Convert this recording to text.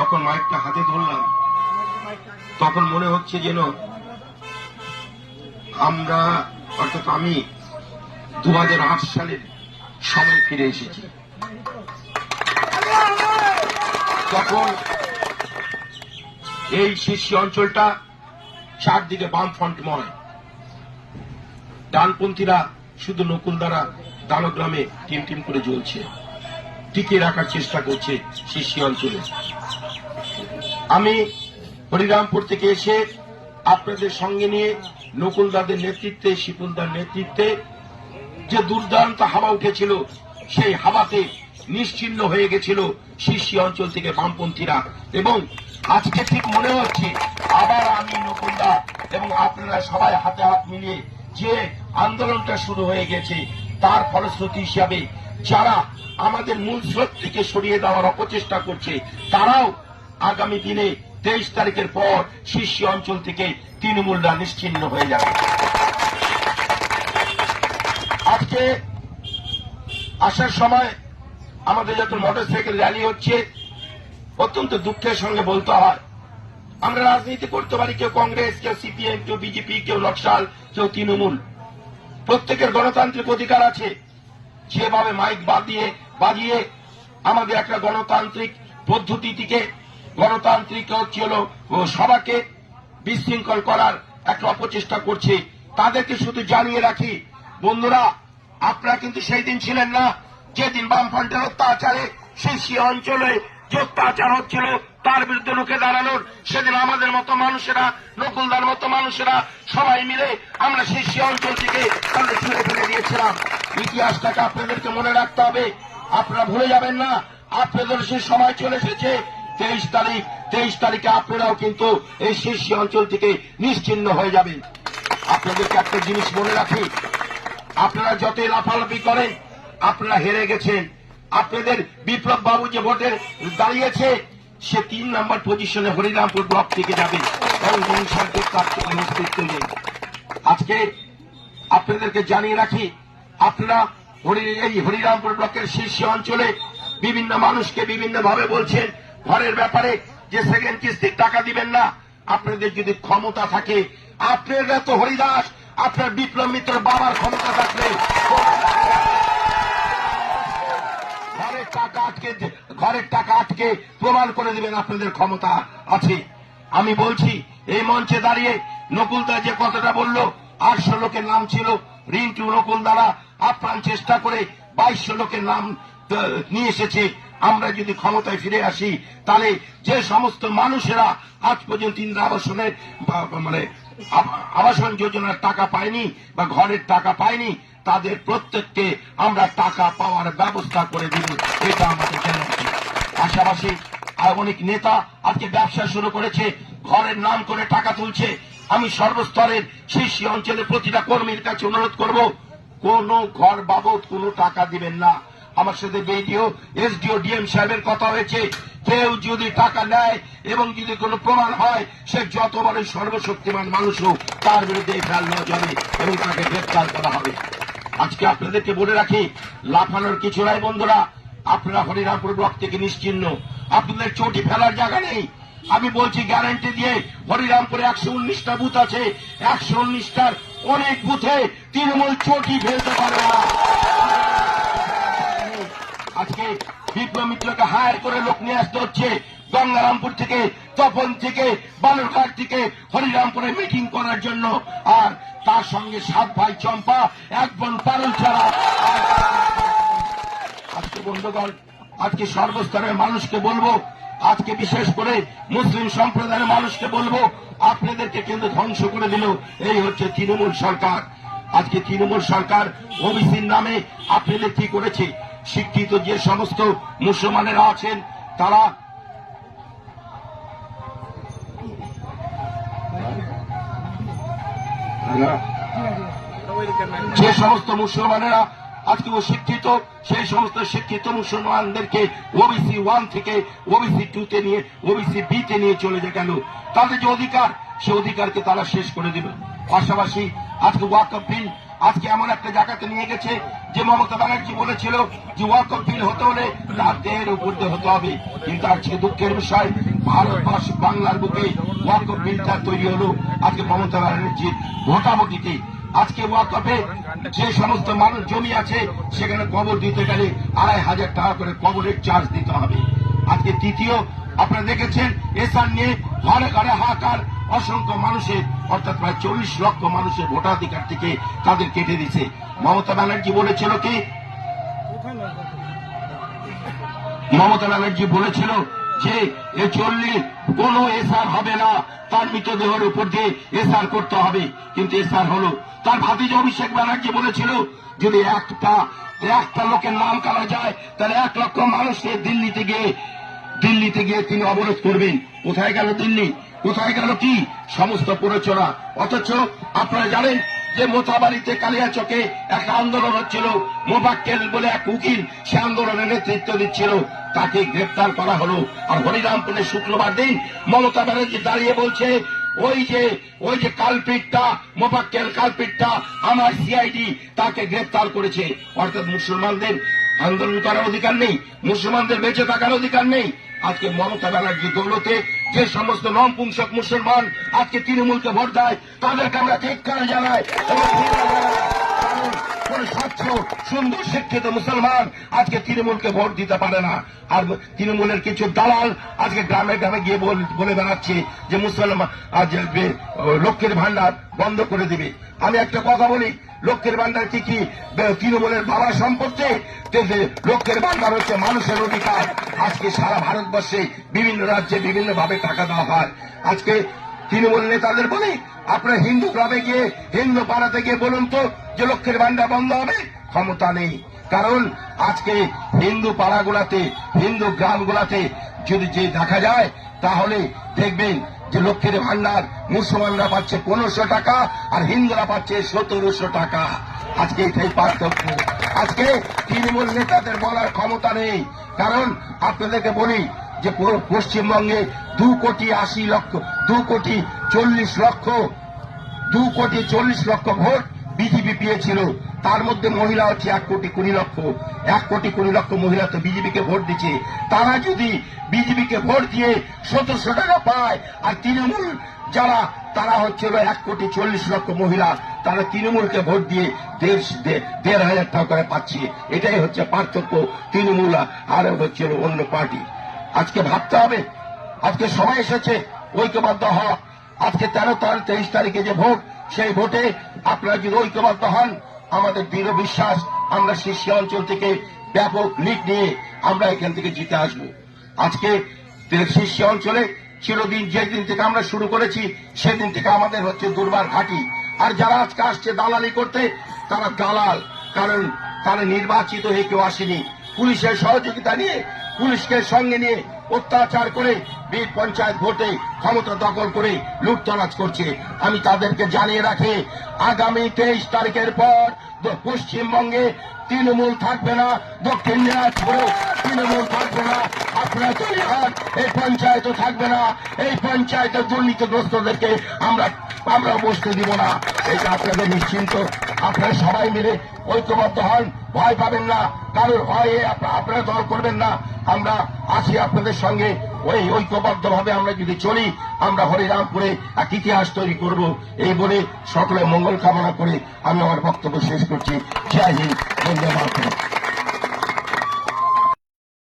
যখন মাইকটা হাতে ধরলাম তখন মনে হচ্ছে যেন আমরা অর্থাৎ আমি 2008 সালের সময় ফিরে এসেছি। তখন এই শীর্ষ অঞ্চলটা চারদিকে বামফ্রন্টময়, ডানপন্থীরা শুধু নকুলদারা দানগ্রামে টিম টিম করে জ্বলছে, টিকিয়ে রাখার চেষ্টা করছে শীর্ষ অঞ্চলে। আমি হরিরামপুর থেকে এসে আপনাদের সঙ্গে নিয়ে নকুলদাদের নেতৃত্বে, শিপুলদার নেতৃত্বে যে দুর্দান্ত হাওয়া উঠেছিল, সেই হাওয়াতে নিশ্চিহ্ন হয়ে গেছিল শীর্ষ অঞ্চল থেকে বামপন্থীরা। এবং আজকে ঠিক মনে হচ্ছে আবার আমি নকুলদা এবং আপনারা সবাই হাতে হাত মিলিয়ে যে আন্দোলনটা শুরু হয়ে গেছে, তার ফলশ্রুতি হিসাবে যারা আমাদের মূল স্রোত থেকে সরিয়ে দেওয়ার অপচেষ্টা করছে, তারাও আগামী দিনে 23 তারিখের পর শীর্ষ অঞ্চল থেকে তৃণমূলরা নিশ্চিহ্ন হয়ে যাবে। আজকে আসার সময় আমাদের যত মোটরসাইকেল র্যালি হচ্ছে, অত্যন্ত দুঃখের সঙ্গে বলতে হয়, আমরা রাজনীতি করতে পারি, কেউ কংগ্রেস, কেউ সিপিএম, কেউ বিজেপি, কেউ নকশাল, কেউ তৃণমূল। প্রত্যেকের গণতান্ত্রিক অধিকার আছে। যেভাবে মাইক বাজিয়ে আমাদের একটা গণতান্ত্রিক পদ্ধতি থেকে গণতান্ত্রিক সভাকে বিশৃঙ্খল করার একটা অপচেষ্টা করছে, তাদেরকে শুধু জানিয়ে রাখি, বন্ধুরা, আপনারা কিন্তু সেই দিন ছিলেন না যেদিন বামফ্রন্টের অত্যাচারে শীর্ষ অঞ্চলে যে অত্যাচার হচ্ছিল তার বিরুদ্ধে রুখে দাঁড়ানোর। সেদিন আমাদের মতো মানুষেরা, নকুলদার মতো মানুষেরা সবাই মিলে আমরা শীর্ষ অঞ্চল থেকে তাদের ছুড়ে ফেলে দিয়েছিলাম। ইতিহাসটাকে আপনাদেরকে মনে রাখতে হবে, আপনারা ভুলে যাবেন না। আপনাদের সে সময় চলে এসেছে 23 তারিখে আপনারাও কিন্তু এই শীর্ষ অঞ্চল থেকে নিশ্চিহ্ন হয়ে যাবেন। আপনাদেরকে একটা জিনিস মনে রাখি, আপনারা যতই লাফালাফি করেন, আপনারা হেরে গেছেন। আপনাদের বিপ্লব বাবু যে ভোটে দাঁড়িয়েছে, সে 3 নম্বর পজিশনে হরিরামপুর ব্লক থেকে যাবে এবং জনসংখ্যার তার অস্তিত্ব নেই। আজকে আপনাদেরকে জানিয়ে রাখি, আপনারা এই হরিরামপুর ব্লকের শীর্ষ অঞ্চলে বিভিন্ন মানুষকে বিভিন্ন ভাবে বলছেন ঘরের ব্যাপারে যে সেকেন্ড কিস্তির টাকা দিবেন না। আপনাদের যদি ক্ষমতা থাকে, আপনারা তো হরিদাস, আপনার বিপ্লব মিত্র বাবার ক্ষমতা থাকলে ঘরের টাকা আটকে প্রমাণ করে দিবেন আপনাদের ক্ষমতা আছে। আমি বলছি, এই মঞ্চে দাঁড়িয়ে নকুলদা যে কথাটা বলল, 800 লোকের নাম ছিল, রিন্টু নকুল দ্বারা আপ্রাণ চেষ্টা করে 2200 লোকের নাম নিয়ে এসেছে। আমরা যদি ক্ষমতায় ফিরে আসি, তাহলে যে সমস্ত মানুষেরা আজ পর্যন্ত ইন্দিরা আবাসনের আবাসন যোজনার টাকা পায়নি বা ঘরের টাকা পায়নি, তাদের প্রত্যেককে আমরা টাকা পাওয়ার ব্যবস্থা করে দিব, এটা আমাদের জানা উচিত। পাশাপাশি অনেক নেতা আজকে ব্যবসা শুরু করেছে, ঘরের নাম করে টাকা তুলছে। আমি সর্বস্তরের শীর্ষ অঞ্চলের প্রতিটা কর্মীর কাছে অনুরোধ করব, কোন ঘর বাবদ কোনো টাকা দিবেন না। আমার সাথে বিডিও, এসডিও, ডিএম সাহেবের কথা হয়েছে, কেউ যদি টাকা নেয় এবং যদি কোনো প্রমাণ হয়, সে যত বড় সর্বশক্তিমান মানুষ হোক, তার বিরুদ্ধে এফআইআর নেওয়া যাবে এবং তাকে গ্রেফতার করা হবে। আজকে আপনাদেরকে বলে রাখি, লাফানোর কিছু নাই বন্ধুরা। আপনারা হরিরামপুর ব্লক থেকে নিশ্চিহ্ন, আপনাদের চটি ফেলার জায়গা নেই। আমি বলছি গ্যারান্টি দিয়ে, হরিরামপুরে 119টা বুথ আছে, 119টার অনেক বুথে তৃণমূল চটি ফেলতে পারবে না। আজকে বিপ্লব মিত্রকে হায়ার করে লোক নিয়ে আসতে হচ্ছে গঙ্গারামপুর থেকে, তপন থেকে, বালুরঘাট থেকে হরিরামপুরে মিটিং করার জন্য। আর তার সঙ্গে 7 ভাই চম্পা, 1 বোন পারুল ছাড়া। আজকে বন্ধুগণ, আজকে সর্বস্তরের মানুষকে বলবো, আজকে বিশেষ করে মুসলিম সম্প্রদায়ের মানুষকে বলবো, আপনাদেরকে কিন্তু ধ্বংস করে দিল এই হচ্ছে তৃণমূল সরকার। আজকে তৃণমূল সরকার ওবিসির নামে আপনাদের কি করেছে? শিক্ষিত যে সমস্ত মুসলমানেরা আছেন, তারা যে সমস্ত মুসলমানেরা আজকে অশিক্ষিত, সেই সমস্ত শিক্ষিত মুসলমানদেরকে ওবিসি 1 থেকে ওবিসি 2 তে নিয়ে ওবিসি বি তে নিয়ে চলে গেল। তাদের যে অধিকার, সে অধিকারকে তারা শেষ করে দিল। পাশাপাশি আজকে ওয়াকফ বিল আজকে এমন একটা জায়গাতে নিয়ে গেছে যে মমতা ব্যানার্জি বলেছিল যে ওয়াকফ বিল হতে হলে তার দেহের উপর দিয়ে হতে হবে, কিন্তু আজকে দুঃখের বিষয় ভারতবর্ষ বাংলার বুকে ওয়াকফ বিলটা তৈরি হলো আজকে মমতা ব্যানার্জির ভোটাভুটিতে। আজকে ওয়াকফে যে সমস্ত মানুষ জমি আছে সেখানে কবর দিতে গেলে 2,500 টাকা করে কবরের চার্জ দিতে হবে। আজকে তৃতীয় আপনারা দেখেছেন এসআর নিয়ে ঘরে ঘরে হাহাকার, অসংখ্য মানুষের অর্থাৎ প্রায় 40 লক্ষ মানুষের ভোটাধিকার থেকে তাদের কেটে দিছে। মমতা ব্যানার্জি বলেছিল কি, মমতা ব্যানার্জি বলেছিল যে এ 40 কোন এসআর হবে না, তার মৃতদেহের উপর দিয়ে এসআর করতে হবে, কিন্তু এসআর হলো। তার ভাতিজা অভিষেক ব্যানার্জি বলেছিল যদি একটা লোকের নাম কাটা যায় তাহলে 1 লক্ষ মানুষকে দিল্লিতে গিয়ে তিনি অবরোধ করবেন। কোথায় গেল দিল্লি, কোথায় গেল কি সমস্ত প্ররোচনা? অথচ আপনারা জানেন যে মোথাবাড়িতে কালিয়াচকে একটা আন্দোলন হচ্ছিল, মোবাক্কেল বলে এক উকিল সে আন্দোলনের নেতৃত্ব দিচ্ছিল, তাকে গ্রেপ্তার করা হলো। আর হরিরামপুরে শুক্রবার দিন মমতা ব্যানার্জি দাঁড়িয়ে বলছে ওই যে কালপিটটা মোবাক্কেল কালপিটটা আমার সিআইডি তাকে গ্রেপ্তার করেছে। অর্থাৎ মুসলমানদের আন্দোলন করার অধিকার নেই, মুসলমানদের বেঁচে থাকার অধিকার নেই। আজকে মমতা ব্যানার্জি দৌলতে যে সমস্ত নমপুংসক মুসলমান আজকে তৃণমূলকে ভোট দেয় তাদেরকে আমরা ধিক্কার জানাই। কোন স্বচ্ছ সুন্দর শিক্ষিত মুসলমান আজকে তৃণমূলকে ভোট দিতে পারে না। আর তৃণমূলের কিছু দালাল আজকে গ্রামে গ্রামে গিয়ে বলে বেড়াচ্ছে যে মুসলমান আজ লক্ষ্মীর ভান্ডার বন্ধ করে দিবে। আমি একটা কথা বলি, লক্ষ্মীর ভান্ডার কি তৃণমূলের বাবা সম্পত্তি? লক্ষ্মীর ভান্ডার হচ্ছে মানুষের অধিকার। আজকে সারা ভারতবর্ষে বিভিন্ন রাজ্যে বিভিন্ন ভাবে টাকা দেওয়া হয়। আজকে তৃণমূল নেতাদের বলি আপনারা হিন্দু গ্রামে গিয়ে হিন্দু পাড়াতে গিয়ে বলুন তো যে লক্ষ্মীর ভান্ডার বন্ধ হবে, ক্ষমতা নেই। কারণ আজকে হিন্দু পাড়াগুলাতে হিন্দু গ্রামগুলাতে যদি যে দেখা যায় তাহলে দেখবেন যে লক্ষ্মীর ভান্ডার মুসলমানরা পাচ্ছে 1500 টাকা আর হিন্দুরা পাচ্ছে 1700 টাকা। আজকে এটাই পার্থক্য। আজকে তৃণমূল নেতাদের বলার ক্ষমতা নেই। কারণ আপনাদেরকে বলি যে পুরো পশ্চিমবঙ্গে 2 কোটি 40 লক্ষ ভোট বিজেপি পেয়েছিল। তার মধ্যে মহিলা হচ্ছে 1 কোটি 20 লক্ষ। 1 কোটি 20 লক্ষ মহিলা তো বিজেপিকে ভোট দিচ্ছে। তারা যদি বিজেপিকে ভোট দিয়ে 1700 টাকা পায় আর তৃণমূল যারা তারা হচ্ছিল 1 কোটি 40 লক্ষ মহিলা, তারা তৃণমূলকে ভোট দিয়ে 1,500 টাকা করে পাচ্ছে। এটাই হচ্ছে পার্থক্য তৃণমূল আর হচ্ছিল অন্য পার্টি। আজকে ভাবতে হবে, আজকে সময় এসেছে ঐক্যবদ্ধ হওয়া। আজকে 23 তারিখে যে ভোট, সেই ভোটে আপনারা যদি ঐক্যবদ্ধ হন, আমাদের দৃঢ় বিশ্বাস আমরা শীর্ষ অঞ্চল থেকে ব্যাপক লিড নিয়ে আমরা এখান থেকে জিতে আসব। আজকে শীর্ষ অঞ্চলে চিরদিন যেদিন থেকে আমরা শুরু করেছি সেদিন থেকে আমাদের হচ্ছে দুর্বার ঘাঁটি। আর যারা আজকে আসছে দালালি করতে, তারা দালাল। কারণ তারা নির্বাচিত হয়ে কেউ আসেনি, পুলিশের সহযোগিতা নিয়ে পুলিশকে সঙ্গে নিয়ে অত্যাচার করে পঞ্চায়েত ভোটে ক্ষমতা দখল করে লুটতরাজ করছে। আমি তাদেরকে জানিয়ে রাখি, আগামী 23 তারিখের পর পশ্চিমবঙ্গে তৃণমূল থাকবে না, দক্ষিণ দিনাজপুরে তৃণমূল থাকবে না। আপনারা তৈরি হন, এই পঞ্চায়েতও থাকবে না। এই পঞ্চায়েতের দুর্নীতিগ্রস্তদেরকে আমরা বসতে দিব না। এটা আপনাদের নিশ্চিন্ত। আপনারা সবাই মিলে ঐক্যবদ্ধ হন, ভয় পাবেন না, কারোর ভয়ে আপনারা দল করবেন না। আমরা আছি আপনাদের সঙ্গে। ওই ঐক্যবদ্ধ ভাবে আমরা যদি চলি, আমরা হরিরামপুরে এক ইতিহাস তৈরি করব। এই বলে সকলে মঙ্গল কামনা করে আমি আমার বক্তব্য শেষ করছি। জয় হিন্দ, বন্দে মাতরম।